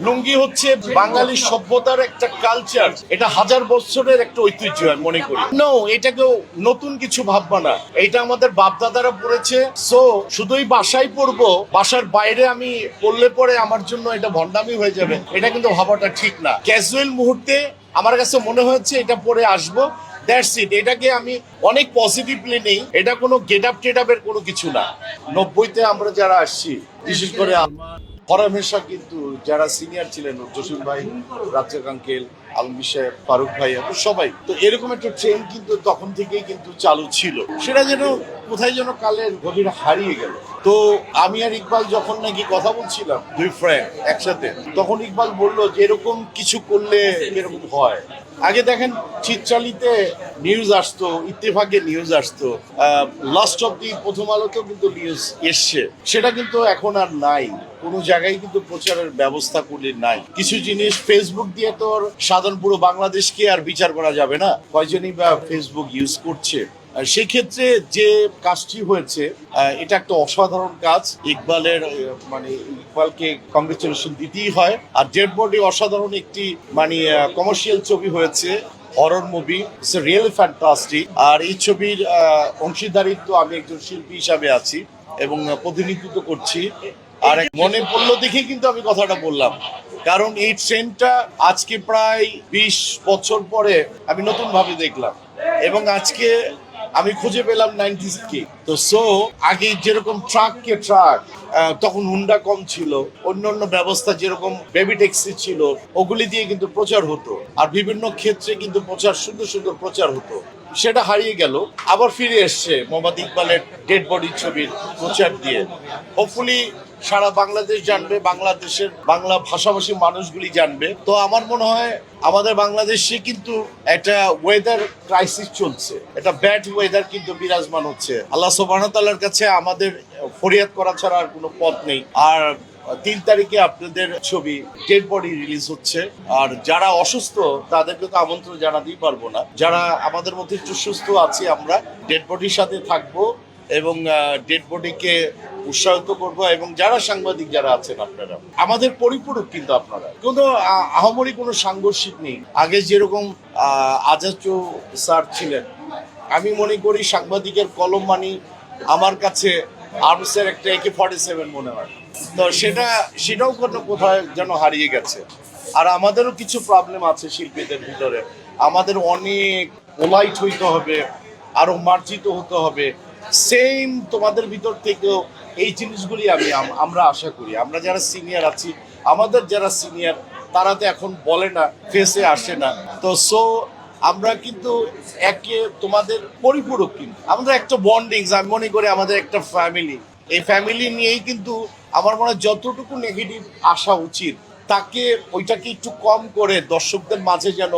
লুঙ্গি হচ্ছে বাঙালি সভ্যতার একটা কালচার, এটা হাজার বছরের একটা ঐতিহ্য আমি মনে করি। নো, এটাকেও নতুন কিছু ভাববা না, এটা আমাদের বাপ দাদারা পড়েছে। সো শুধুই বাসায় পড়বো, বাসার বাইরে আমি পড়লে পরে আমার জন্য এটা ভণ্ডামি হয়ে যাবে, এটা কিন্তু ভাবাটা ঠিক না। ক্যাজুয়াল মুহূর্তে আমার কাছে মনে হচ্ছে এটা পরে আসবো, দ্যাটস ইট। এটাকে আমি অনেক পজিটিভলি নেই, এটা কোনো গেট আপ টেট আপের কোনো কিছু না। 90-তে আমরা যারা আসছি, বিশেষ করে হরমেশা, কিন্তু যারা সিনিয়র ছিলেন, জসিম ভাই, রাজ্জাক আঙ্কেল, আলমগীর সাহেব, ফারুক ভাই, সবাই তো এরকম একটা ট্রেন্ড কিন্তু তখন থেকেই কিন্তু চালু ছিল। সেটা যেন কোথায় যেন কালের গভীরে হারিয়ে গেল। তো আমি আর ইকবাল যখন নাকি কথা বলছিলাম, দুই ফ্রেন্ড একসাথে, তখন ইকবাল বললো যে এরকম কিছু করলে এরকম হয়। আগে দেখেন, চিত্রালিতে নিউজ আসতো, ইত্তেফাকে নিউজ আসতো, লাস্ট অব দি প্রথম আলোতেও কিন্তু নিউজ এসছে, সেটা কিন্তু এখন আর নাই। কোনো জায়গায় কিন্তু প্রচারের ব্যবস্থা করলে নাই। কিছু জিনিস ফেসবুক দিয়ে তো সাধারণ পুরো বাংলাদেশকে আর বিচার করা যাবে না, কয়জনই বা ফেসবুক ইউজ করছে। সেই ক্ষেত্রে যে কাজটি হয়েছে, এটা একটা অসাধারণ কাজ। ইকবালের মানে ইকবালকে কংগ্রেচুলেশন দিতেই হয়। আর ডেড বডি অসাধারণ একটি মানে কমার্শিয়াল ছবি হয়েছে, horror movie, it's really fantastic. আর এই ছবির অংশীদারিত্ব আমি একজন শিল্পী হিসাবে আছি এবং প্রতিনিধিত্ব করছি। আর মনে পড়লো দেখে কিন্তু আমি কথাটা বললাম, কারণ এই ট্রেনটা আজকে প্রায় 20 বছর পরে আমি নতুন ভাবে দেখলাম, এবং আজকে আমি খুঁজে পেলাম 90s কে। তো সো আগে যেরকম ট্রাককে ট্রাক, তখন হুন্ডা কম ছিল, অন্যান্য ব্যবস্থা যেরকম বেবি ট্যাক্সি ছিল, ওগুলি দিয়ে কিন্তু প্রচার হতো। আর বিভিন্ন ক্ষেত্রে কিন্তু প্রচার, সুন্দর সুন্দর প্রচার হতো। সেটা হারিয়ে গেল, আবার ফিরে এসছে মোহাম্মদ ইকবালের ডেড বডি ছবির প্রচার দিয়ে। হোপফুলি সারা বাংলাদেশ জানবে, বাংলাদেশের বাংলা ভাষাভাষী মানুষগুলি জানবে। তো আমার মনে হয় আমাদের বাংলাদেশে কিন্তু একটা ওয়েদার ক্রাইসিস চলছে, একটা ব্যাড ওয়েদার কিন্তু বিরাজমান হচ্ছে। আল্লাহ সুবহানাহু ওয়া তাআলার কাছে আমাদের ফরিয়াদ করা ছাড়া আর কোনো পথ নেই। আর 3 তারিখে আপনাদের ছবি ডেড বডি রিলিজ হচ্ছে। আর যারা অসুস্থ তাদেরকে তো আমন্ত্রণ জানাতেই পারবো না। যারা আমাদের মধ্যে একটু সুস্থ আছি, আমরা ডেড বডির সাথে থাকবো এবং ডেড বডিকে উৎসাহিত করবো। এবং যারা সাংবাদিক যারা আছেন, আপনারা আমাদের পরিপূরক, কিন্তু আপনারা কোনো আহামরি কোনো সাংঘর্ষিক নেই। আগে যেরকম আজাচু স্যার ছিলেন, আমি মনে করি সাংবাদিকের কলম মানি আমার কাছে আর্মসের একটা AK-47 মনে হয়। তো সেটাও কোথায় যেন হারিয়ে গেছে। আর আমাদেরও কিছু প্রবলেম আছে শিল্পীদের ভিতরে, আমাদের অনেক পোলাইট হইতে হবে, আরো মার্জিত হতে হবে। সেম তোমাদের ভিতর থেকেও এই জিনিসগুলি আমরা আশা করি। আমরা যারা সিনিয়র আছি, আমাদের যারা সিনিয়র, তারা তো এখন বলে না, ফেসে আসে না। তো সো আমরা কিন্তু একে তোমাদের পরিপূরক, কিন্তু আমাদের একটা বন্ডিংস, আমি মনে করি আমাদের একটা ফ্যামিলি। এই ফ্যামিলি নিয়েই কিন্তু আমার মনে হয় যতটুকু নেগেটিভ আসা উচিত, তাকে ওইটাকে একটু কম করে দর্শকদের মাঝে যেন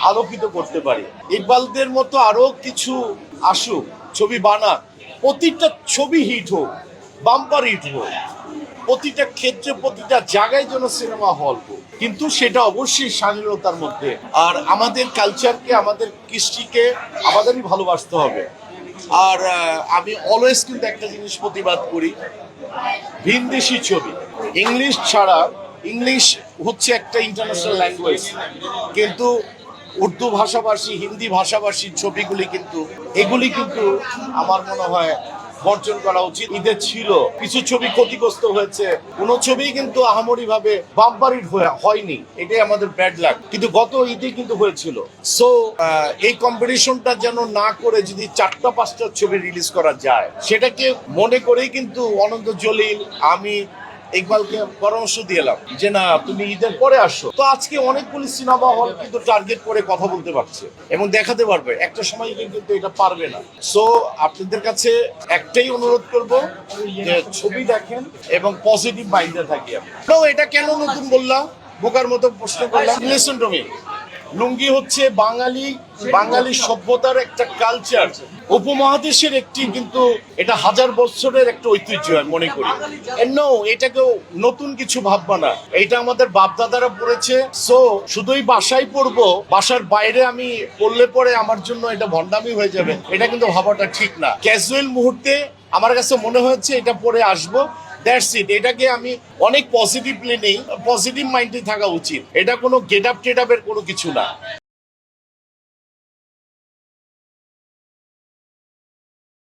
আলোকিত করতে পারি। ইকবালদের মতো আরো কিছু আসুক, ছবি বানাক, প্রতিটা ছবি হিট হোক, বাম্পার হিট হোক, প্রতিটা ক্ষেত্রে প্রতিটা জায়গায় যেন সিনেমা হল হোক, কিন্তু সেটা অবশ্যই স্বাধীনতার মধ্যে। আর আমাদের কালচারকে, আমাদের কৃষ্টিকে আমাদেরই ভালোবাসতে হবে। আর আমি অলওয়েজ কিন্তু একটা জিনিস প্রতিবাদ করি, ভিনদেশি ছবি, ইংলিশ ছাড়া, ইংলিশ হচ্ছে একটা ইন্টারন্যাশনাল ল্যাঙ্গুয়েজ, কিন্তু উর্দু ভাষাভাষী, হিন্দি ভাষাভাষীর ছবিগুলি কিন্তু, এগুলি কিন্তু আমার মনে হয় বর্জন করা উচিত। ঈদে ছিল কিছু ছবি ক্ষতিগ্রস্ত হয়েছে, কোনো ছবি কিন্তু আহামরি ভাবে বাম্পার হিট হয়নি, এটাই আমাদের ব্যাড লাক। কিন্তু গত ঈদে কিন্তু হয়েছিল। সো এই কম্পিটিশনটা যেন না করে যদি 4টা-5টা ছবি রিলিজ করা যায়, সেটাকে মনে করেই কিন্তু অনন্ত জলিল, আমি ইকবালকে পরামর্শ দিলাম যে না, তুমি ঈদের পরে আসো। তো আজকে অনেকগুলি সিনেমা হল কিন্তু টার্গেট করে কথা বলতে পারছে এবং দেখাতে পারবে, একটা সময় কিন্তু এটা পারবে না। সো আপনাদের কাছে একটাই অনুরোধ করব যে ছবি দেখেন এবং পজিটিভ মাইন্ডে থাকি। তো এটা কেন নতুন বললাম, বোকার মতো প্রশ্ন করলাম। লিসেন টু মি, লুঙ্গি হচ্ছে বাঙালি সভ্যতার একটা কালচার, উপমহাদেশের একটি, কিন্তু এটা হাজার বছরের একটা ঐতিহ্য আমি মনে করি। নো, এটাকেও নতুন কিছু ভাববা না, এটা আমাদের বাপ দাদারা পড়েছে। সো শুধুই বাসায় পড়বো, বাসার বাইরে আমি পড়লে পরে আমার জন্য এটা ভণ্ডামি হয়ে যাবে, এটা কিন্তু ভাবাটা ঠিক না। ক্যাজুয়াল মুহূর্তে আমার কাছে মনে হচ্ছে এটা পরে আসবো, দ্যাটস ইট। এটাকে আমি অনেক পজিটিভলি নেই, পজিটিভ মাইন্ডে থাকা উচিত। এটা কোনো গেট আপ টেট আপের কোনো কিছু না।